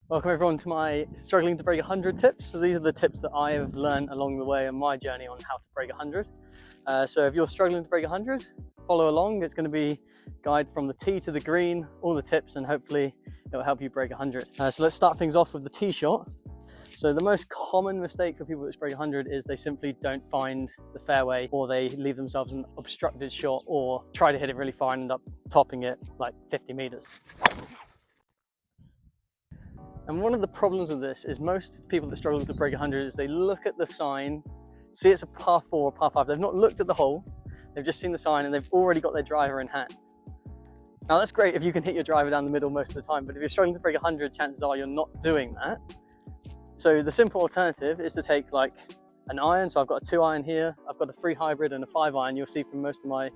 Welcome everyone to my struggling to break 100 tips. So these are the tips that I have learned along the way on my journey on how to break 100. So if you're struggling to break 100, follow along. It's going to be a guide from the tee to the green, all the tips, and hopefully it will help you break 100. So let's start things off with the tee shot. So the most common mistake for people that break 100 is they simply don't find the fairway, or they leave themselves an obstructed shot, or try to hit it really far and end up topping it like 50 meters. And one of the problems with this is most people that struggle to break 100 is they look at the sign, see it's a par 4 or par 5. They've not looked at the hole, they've just seen the sign and they've already got their driver in hand. Now that's great if you can hit your driver down the middle most of the time, but if you're struggling to break 100, chances are you're not doing that. So the simple alternative is to take like an iron. So I've got a 2 iron here, I've got a 3 hybrid and a 5 iron. You'll see from most of my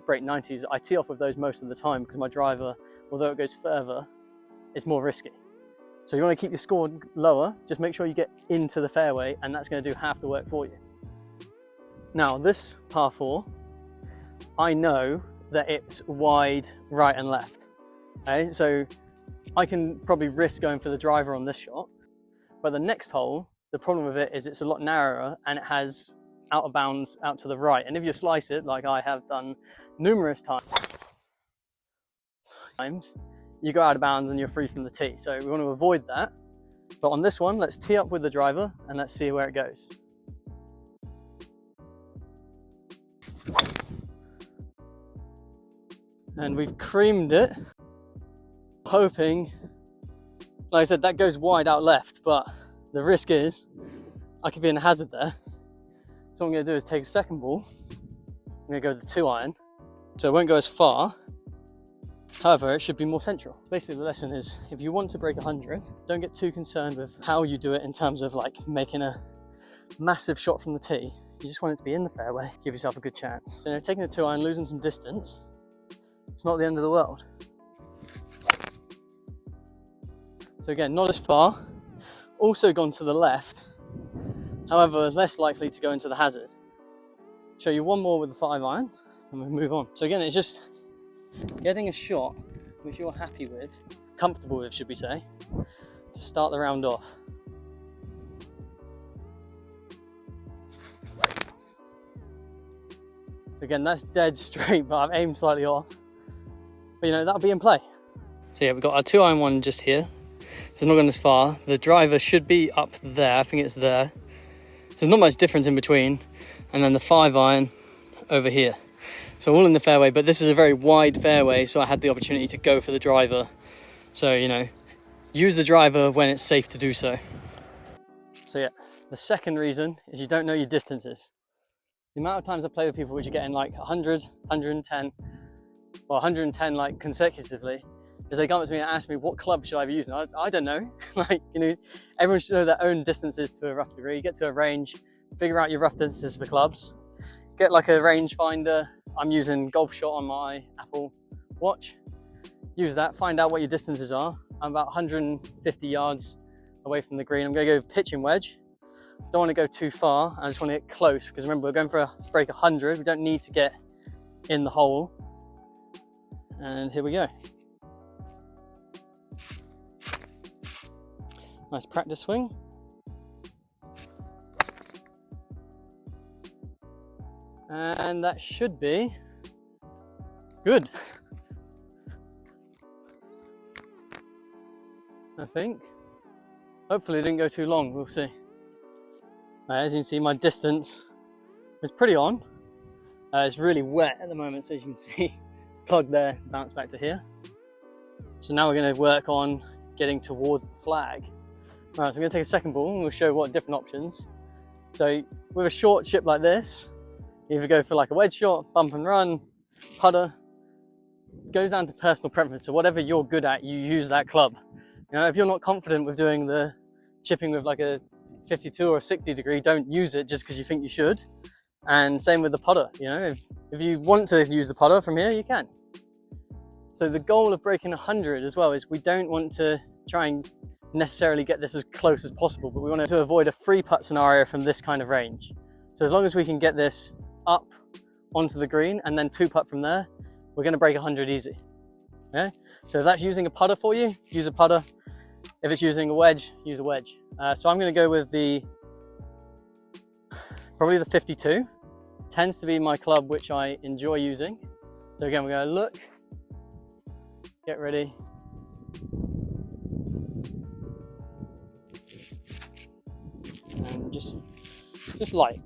break 90s, I tee off with those most of the time because my driver, although it goes further, is more risky. So you want to keep your score lower, just make sure you get into the fairway, and that's going to do half the work for you. Now this par 4, I know that it's wide right and left. Okay, so I can probably risk going for the driver on this shot, but the next hole, the problem with it is it's a lot narrower and it has out of bounds out to the right. And if you slice it, like I have done numerous times, you go out of bounds and you're free from the tee. So we want to avoid that. But on this one, let's tee up with the driver and let's see where it goes. And we've creamed it, hoping, like I said, that goes wide out left, but the risk is I could be in a hazard there. So what I'm going to do is take a second ball. I'm going to go with the 2 iron. So it won't go as far. However, it should be more central. Basically, the lesson is if you want to break 100, don't get too concerned with how you do it in terms of like making a massive shot from the tee. You just want it to be in the fairway, give yourself a good chance. You know, taking the 2 iron, losing some distance, it's not the end of the world. So again, not as far, also gone to the left, however, less likely to go into the hazard. Show you one more with the 5 iron and we'll move on. So again, it's just getting a shot which you're happy with, comfortable with should we say, to start the round off. Again, that's dead straight, but I've aimed slightly off. But you know, that'll be in play. So yeah, we've got our 2 iron one just here. So it's not going as far. The driver should be up there, I think it's there. So there's not much difference in between. And then the 5 iron over here. So all in the fairway, but this is a very wide fairway, so I had the opportunity to go for the driver. So, you know, use the driver when it's safe to do so. So yeah, the second reason is you don't know your distances. The amount of times I play with people which are getting like 100, 110, or 110 like consecutively, is they come up to me and ask me what club should I be using. I don't know. Like, you know, everyone should know their own distances to a rough degree. You get to a range, figure out your rough distances for clubs. Get like a range finder. I'm using Golf Shot on my Apple Watch. Use that, find out what your distances are. I'm about 150 yards away from the green. I'm going to go pitching wedge. Don't want to go too far. I just want to get close because remember, we're going for a break 100. We don't need to get in the hole. And here we go. Nice practice swing. And that should be good, I think. Hopefully it didn't go too long, we'll see. As you can see, my distance is pretty on. It's really wet at the moment, so as you can see, plug there, bounce back to here. So now we're going to work on getting towards the flag. Right, so I'm going to take a second ball and we'll show what different options. So with a short chip like this, either go for like a wedge shot, bump and run, putter. Goes down to personal preference. So whatever you're good at, you use that club. You know, if you're not confident with doing the chipping with like a 52 or a 60 degree, don't use it just because you think you should. And same with the putter. You know, if you want to use the putter from here, you can. So the goal of breaking 100 as well is we don't want to try and necessarily get this as close as possible, but we want to avoid a free putt scenario from this kind of range. So as long as we can get this up onto the green and then 2 putt from there, we're going to break 100 easy. Okay, so if that's using a putter for you, use a putter. If it's using a wedge, use a wedge. So I'm going to go with probably the 52. Tends to be my club which I enjoy using. So again, we're going to look, get ready. And just light.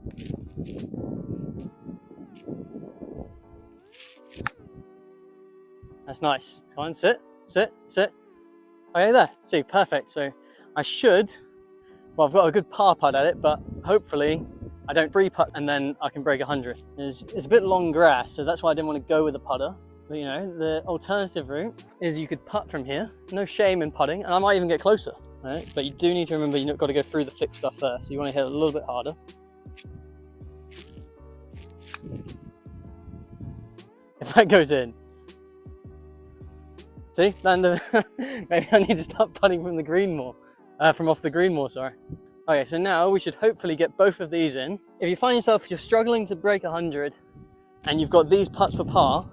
That's nice. Come on, sit. Okay, there. See, perfect. So I should, well, I've got a good par putt at it, but hopefully I don't free putt and then I can break 100. It's a bit long grass, so that's why I didn't want to go with a putter. But you know, the alternative route is you could putt from here. No shame in putting, and I might even get closer. Right? But you do need to remember you've got to go through the thick stuff first. So you want to hit a little bit harder. If that goes in. See, maybe I need to start putting from the green more, from off the green more, sorry. Okay, so now we should hopefully get both of these in. If you find yourself, you're struggling to break 100 and you've got these putts for par,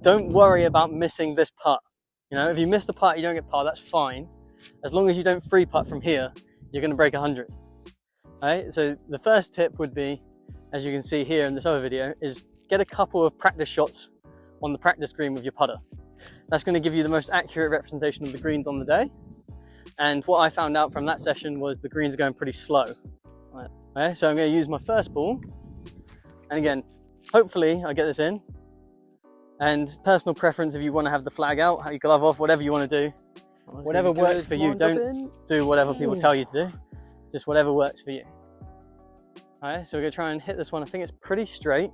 don't worry about missing this putt. You know, if you miss the putt, you don't get par, that's fine. As long as you don't free putt from here, you're going to break 100. Alright, so the first tip would be, as you can see here in this other video, is get a couple of practice shots on the practice green with your putter. That's going to give you the most accurate representation of the greens on the day. And what I found out from that session was the greens are going pretty slow. Right. Okay, so I'm going to use my first ball. And again, hopefully I get this in. And personal preference, if you want to have the flag out, have your glove off, whatever you want to do. Whatever works for you. Don't do whatever people tell you to do. Just whatever works for you. Alright, so we're going to try and hit this one. I think it's pretty straight.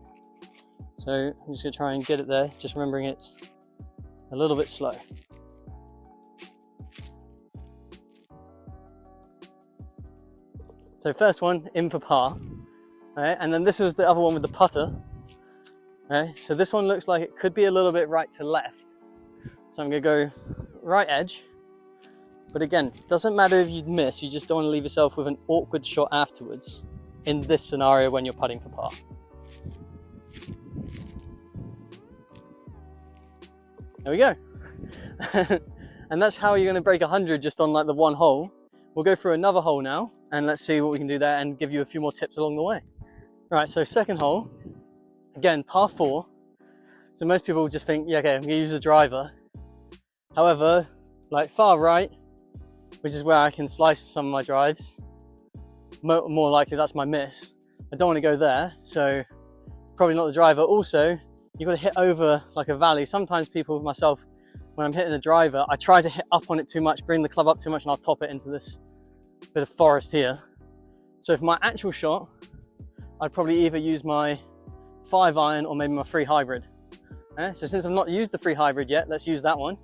So I'm just going to try and get it there, just remembering it's a little bit slow. So first one, in for par. Alright, and then this was the other one with the putter. Okay, so this one looks like it could be a little bit right to left. So I'm going to go right edge. But again, doesn't matter if you miss, you just don't want to leave yourself with an awkward shot afterwards in this scenario when you're putting for par. There we go. And that's how you're going to break 100 just on like the one hole. We'll go through another hole now and let's see what we can do there and give you a few more tips along the way. All right, so second hole, again, par 4. So most people just think, yeah, okay, I'm going to use a driver. However, like far right, which is where I can slice some of my drives, more likely that's my miss. I don't want to go there, so probably not the driver. Also, you've got to hit over like a valley. Sometimes people, myself, when I'm hitting the driver, I try to hit up on it too much, bring the club up too much, and I'll top it into this bit of forest here. So for my actual shot, I'd probably either use my 5-iron or maybe my 3 hybrid. So since I've not used the 3 hybrid yet, let's use that one.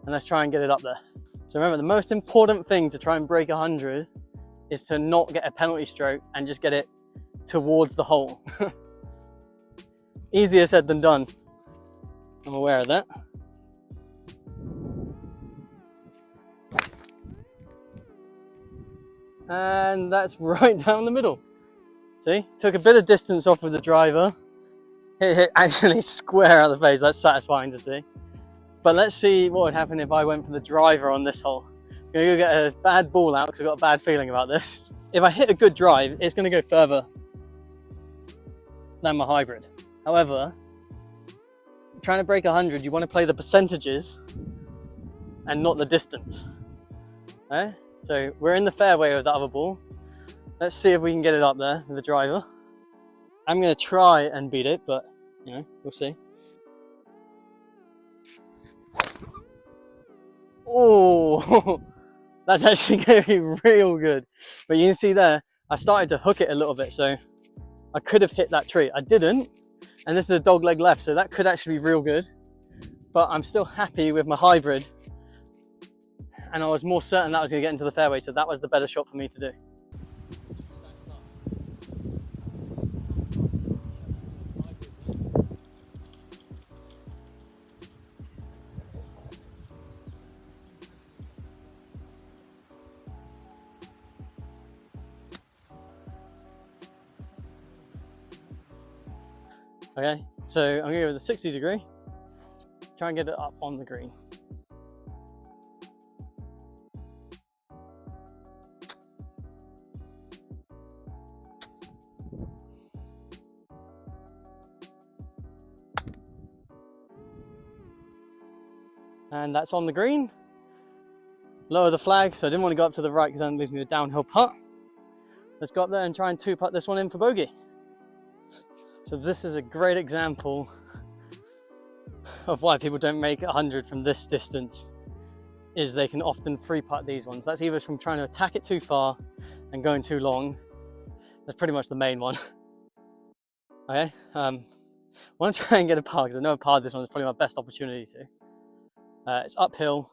And let's try and get it up there. So remember, the most important thing to try and break 100 is to not get a penalty stroke and just get it towards the hole. Easier said than done. I'm aware of that. And that's right down the middle. See, took a bit of distance off with the driver. Hit actually square out of the face. That's satisfying to see. But let's see what would happen if I went for the driver on this hole. I'm gonna go get a bad ball out because I've got a bad feeling about this. If I hit a good drive, it's gonna go further than my hybrid. However, trying to break 100, you want to play the percentages and not the distance. Okay? So we're in the fairway with that other ball. Let's see if we can get it up there with the driver. I'm going to try and beat it, but you know, we'll see. Oh, that's actually going to be real good. But you can see there, I started to hook it a little bit, so I could have hit that tree. I didn't, and this is a dog leg left, so that could actually be real good. But I'm still happy with my hybrid, and I was more certain that I was going to get into the fairway, so that was the better shot for me to do. Okay, so I'm going to go with a 60 degree, try and get it up on the green. And that's on the green. Lower the flag, so I didn't want to go up to the right because then it leaves me a downhill putt. Let's go up there and try and 2-putt this one in for bogey. So this is a great example of why people don't make 100 from this distance, is they can often 3-putt these ones. That's either from trying to attack it too far and going too long. That's pretty much the main one. Okay, I want to try and get a par because I know a par this one is probably my best opportunity to. It's uphill,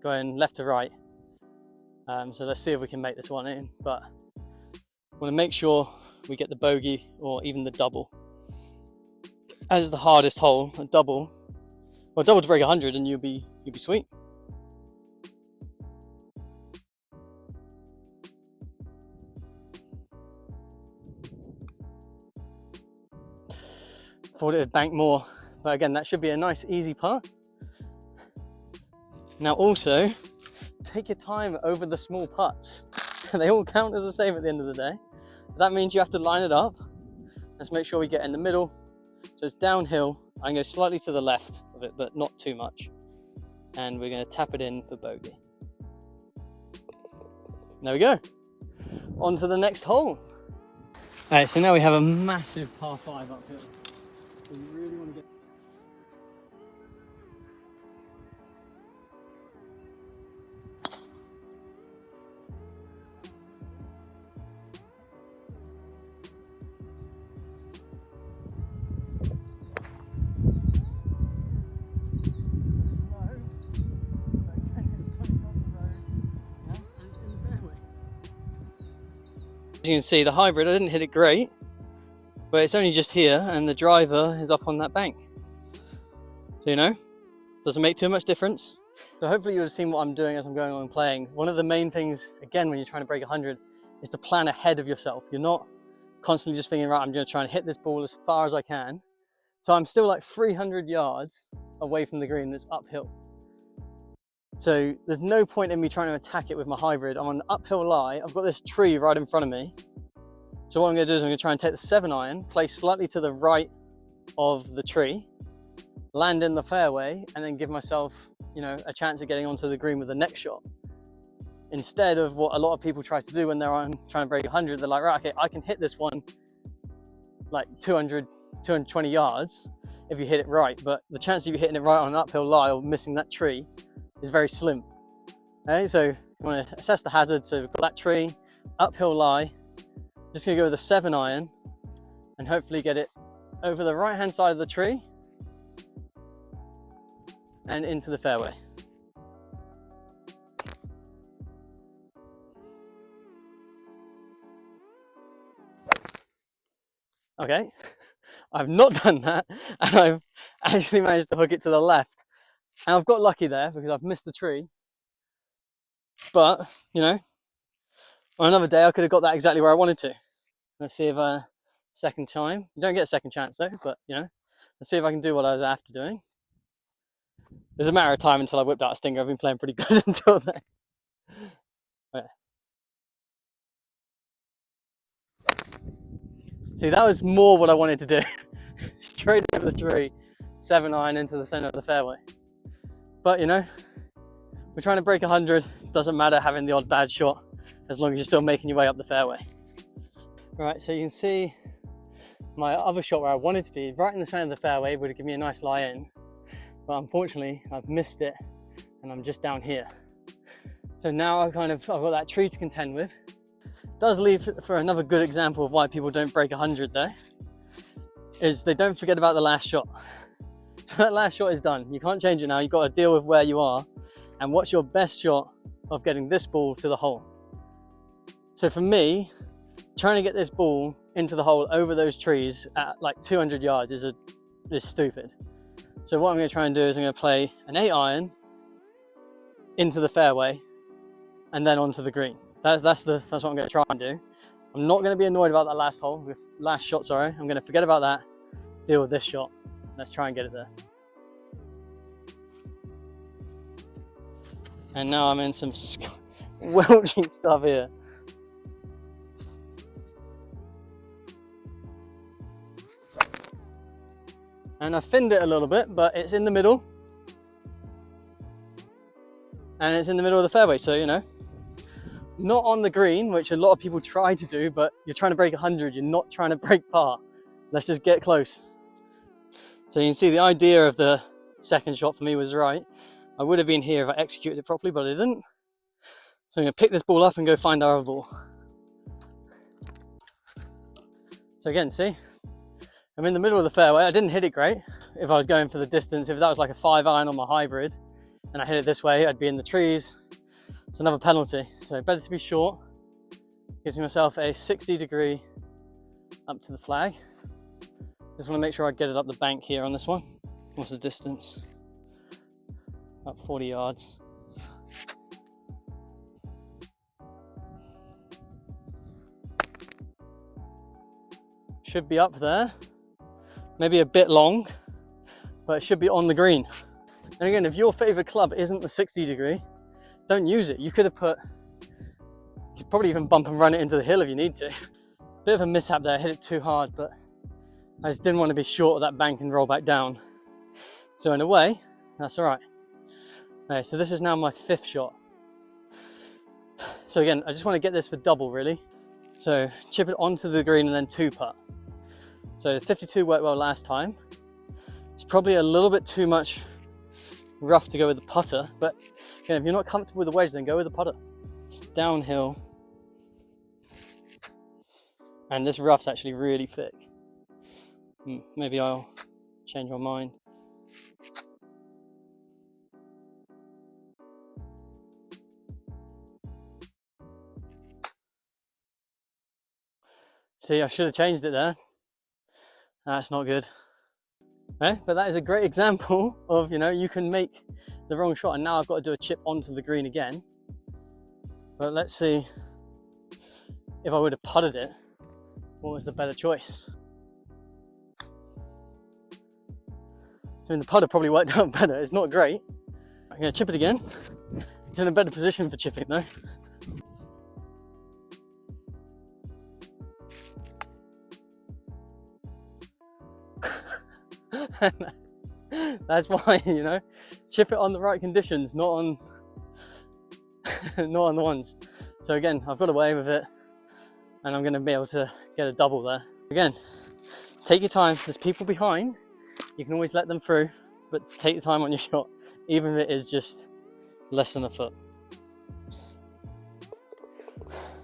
going left to right. So let's see if we can make this one in, but I want to make sure we get the bogey or even the double. As the hardest hole, a double to break 100 and you'll be sweet. Thought it would bank more, but again, that should be a nice easy par. Now also, take your time over the small putts. They all count as the same at the end of the day. That means you have to line it up. Let's make sure we get in the middle. So it's downhill. I'm going to go slightly to the left of it, but not too much. And we're going to tap it in for bogey. There we go. On to the next hole. All right, so now we have a massive par 5 uphill. So you really want to get... As you can see, the hybrid, I didn't hit it great, but it's only just here and the driver is up on that bank. So, you know, doesn't make too much difference. So hopefully you would have seen what I'm doing as I'm going on playing. One of the main things, again, when you're trying to break 100, is to plan ahead of yourself. You're not constantly just thinking, right, I'm going to try and hit this ball as far as I can. So I'm still like 300 yards away from the green that's uphill. So there's no point in me trying to attack it with my hybrid. I'm on an uphill lie. I've got this tree right in front of me. So what I'm going to do is I'm going to try and take the 7-iron, place slightly to the right of the tree, land in the fairway, and then give myself, you know, a chance of getting onto the green with the next shot. Instead of what a lot of people try to do when they're on trying to break 100, they're like, right, okay, I can hit this one like 200, 220 yards if you hit it right. But the chance of you hitting it right on an uphill lie or missing that tree is very slim. Okay, so you want to assess the hazard. So we've got that tree, uphill lie. Just going to go with a 7-iron and hopefully get it over the right hand side of the tree and into the fairway. Okay, I've not done that, and I've actually managed to hook it to the left. And I've got lucky there because I've missed the tree. But, you know, on another day I could have got that exactly where I wanted to. Let's see if second time. You don't get a second chance though, but, you know, let's see if I can do what I was after doing. It was a matter of time until I whipped out a stinger. I've been playing pretty good until then. Okay. See, that was more what I wanted to do. Straight over the tree, 7-iron into the center of the fairway. But, you know, we're trying to break 100. Doesn't matter having the odd bad shot as long as you're still making your way up the fairway. Right, so you can see my other shot where I wanted to be, right in the center of the fairway, would have given me a nice lie in. But unfortunately, I've missed it and I'm just down here. So now I've got that tree to contend with. Does leave for another good example of why people don't break 100 though, is they don't forget about the last shot. So that last shot is done. You can't change it now. You've got to deal with where you are and what's your best shot of getting this ball to the hole. So for me, trying to get this ball into the hole over those trees at like 200 yards is stupid. So what I'm going to try and do is I'm going to play an 8-iron into the fairway and then onto the green. That's what I'm going to try and do. I'm not going to be annoyed about that last shot. I'm going to forget about that, deal with this shot. Let's try and get it there. And now I'm in some welching stuff here. And I finned it a little bit, but it's in the middle. and it's in the middle of the fairway, so you know, not on the green, which a lot of people try to do, but you're trying to break 100, you're not trying to break par. Let's just get close. So you can see the idea of the second shot for me was right. I would have been here if I executed it properly, but I didn't. So I'm going to pick this ball up and go find our other ball. So again, see, I'm in the middle of the fairway. I didn't hit it great. If I was going for the distance, if that was like a 5-iron on my hybrid and I hit it this way, I'd be in the trees. It's another penalty. So better to be short. Gives myself a 60-degree up to the flag. Just want to make sure I get it up the bank here on this one. What's the distance? About 40 yards. Should be up there. Maybe a bit long, but it should be on the green. And again, if your favorite club isn't the 60-degree, don't use it. You could probably even bump and run it into the hill if you need to. Bit of a mishap there, I hit it too hard, but I just didn't want to be short of that bank and roll back down. So in a way, that's all right. Okay, so this is now my 5th shot. So again, I just want to get this for double really. So chip it onto the green and then 2-putt. So 52 worked well last time. It's probably a little bit too much rough to go with the putter, but again, if you're not comfortable with the wedge, then go with the putter. It's downhill. And this rough's actually really thick. Maybe I'll change my mind. See, I should have changed it there. That's not good. But that is a great example of, you know, you can make the wrong shot, and now I've got to do a chip onto the green again. But let's see if I would have putted it, what was the better choice? So I mean, the putter probably worked out better. It's not great. I'm going to chip it again. It's in a better position for chipping though. That's why, you know, chip it on the right conditions, not on not on the ones. So again, I've got away with it, and I'm going to be able to get a double there. Again, take your time. There's people behind. You can always let them through, but take the time on your shot, even if it is just less than a foot.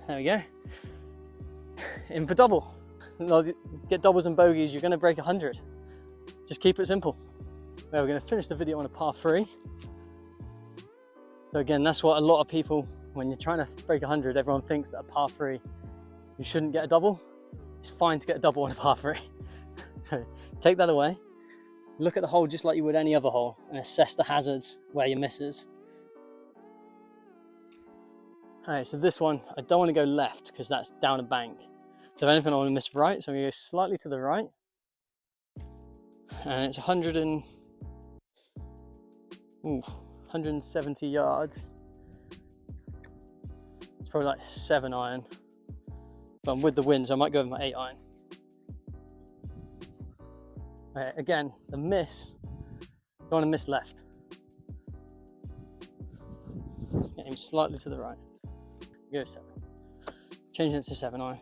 There we go. In for double. Get doubles and bogeys, you're going to break 100. Just keep it simple. Well, we're going to finish the video on a par 3. So again, that's what a lot of people, when you're trying to break 100, everyone thinks that a par 3, you shouldn't get a double. It's fine to get a double on a par 3. So take that away. Look at the hole just like you would any other hole and assess the hazards where your misses. Alright, so this one, I don't want to go left because that's down a bank. So if anything, I want to miss right, so I'm going to go slightly to the right. And it's 170 yards. It's probably like 7-iron. But I'm with the wind, so I might go with my 8-iron. Okay, again, the miss, don't want to miss left. Aim slightly to the right. Go 7. Changing it to 7-iron.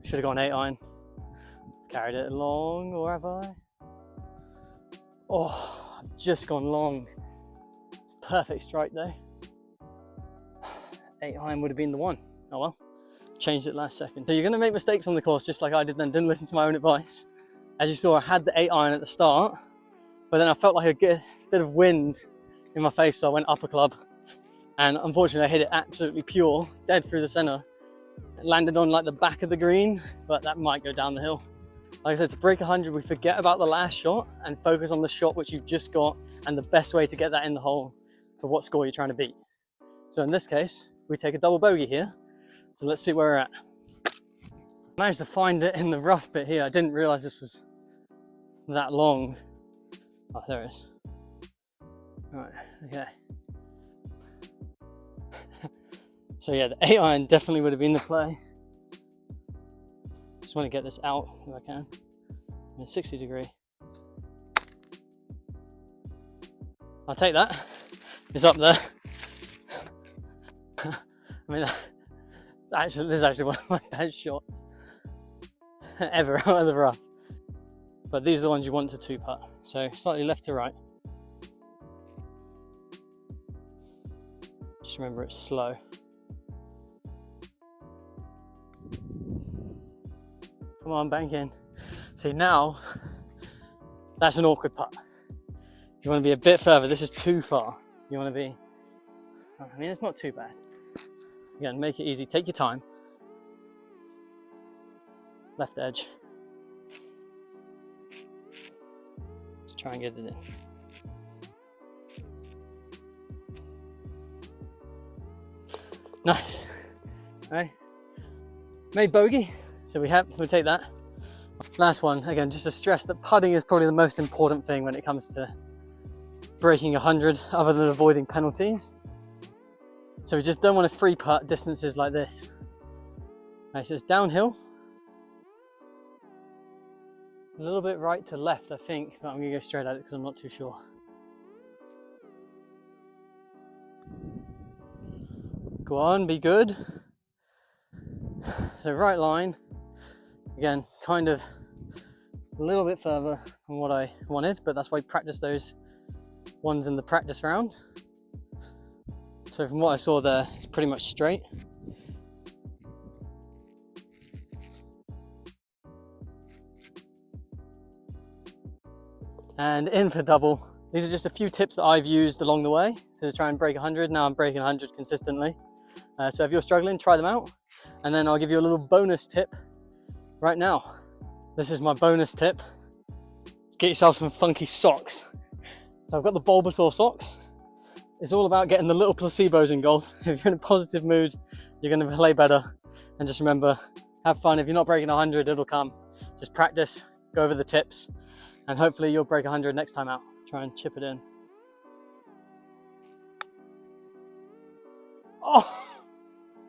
Should have gone 8-iron. Carried it long, or have I? Oh, I've just gone long. It's a perfect strike though. 8-iron would have been the one. Oh well, changed it last second. So you're going to make mistakes on the course just like I did then. Didn't listen to my own advice. As you saw, I had the 8-iron at the start, but then I felt like a bit of wind in my face, so I went upper club. And unfortunately I hit it absolutely pure, dead through the center. It landed on like the back of the green, but that might go down the hill. Like I said, to break 100, we forget about the last shot and focus on the shot which you've just got and the best way to get that in the hole for what score you're trying to beat. So in this case, we take a double bogey here. So let's see where we're at. Managed to find it in the rough bit here. I didn't realize this was that long. Oh, there it is. All right, okay. So yeah, the 8 iron definitely would have been the play. Just want to get this out if I can. In a 60 degree. I'll take that. It's up there. I mean, this is actually one of my best shots ever out of the rough. But these are the ones you want to 2-putt. So slightly left to right. Just remember it's slow. Come on, bank in. See, now that's an awkward putt. You want to be a bit further. This is too far. You want to be, I mean, it's not too bad. Again, make it easy. Take your time. Left edge. Let's try and get it in. Nice. Right. Made bogey. So we'll take that. Last one, again, just to stress that putting is probably the most important thing when it comes to breaking 100, other than avoiding penalties. So we just don't want to free putt distances like this. Right, so it's downhill. A little bit right to left, I think, but I'm going to go straight at it because I'm not too sure. Go on, be good. So right line. Again, kind of a little bit further than what I wanted, but that's why I practiced those ones in the practice round. So from what I saw there, it's pretty much straight. And in for double. These are just a few tips that I've used along the way. So to try and break 100, now I'm breaking 100 consistently. So if you're struggling, try them out. And then I'll give you a little bonus tip right now. This is my bonus tip. Let's get yourself some funky socks. So I've got the Bulbasaur socks. It's all about getting the little placebos in golf. If you're in a positive mood, you're going to play better. And just remember, have fun. If you're not breaking 100, it'll come. Just practice, go over the tips, and hopefully you'll break 100 next time out. Try and chip it in. Oh!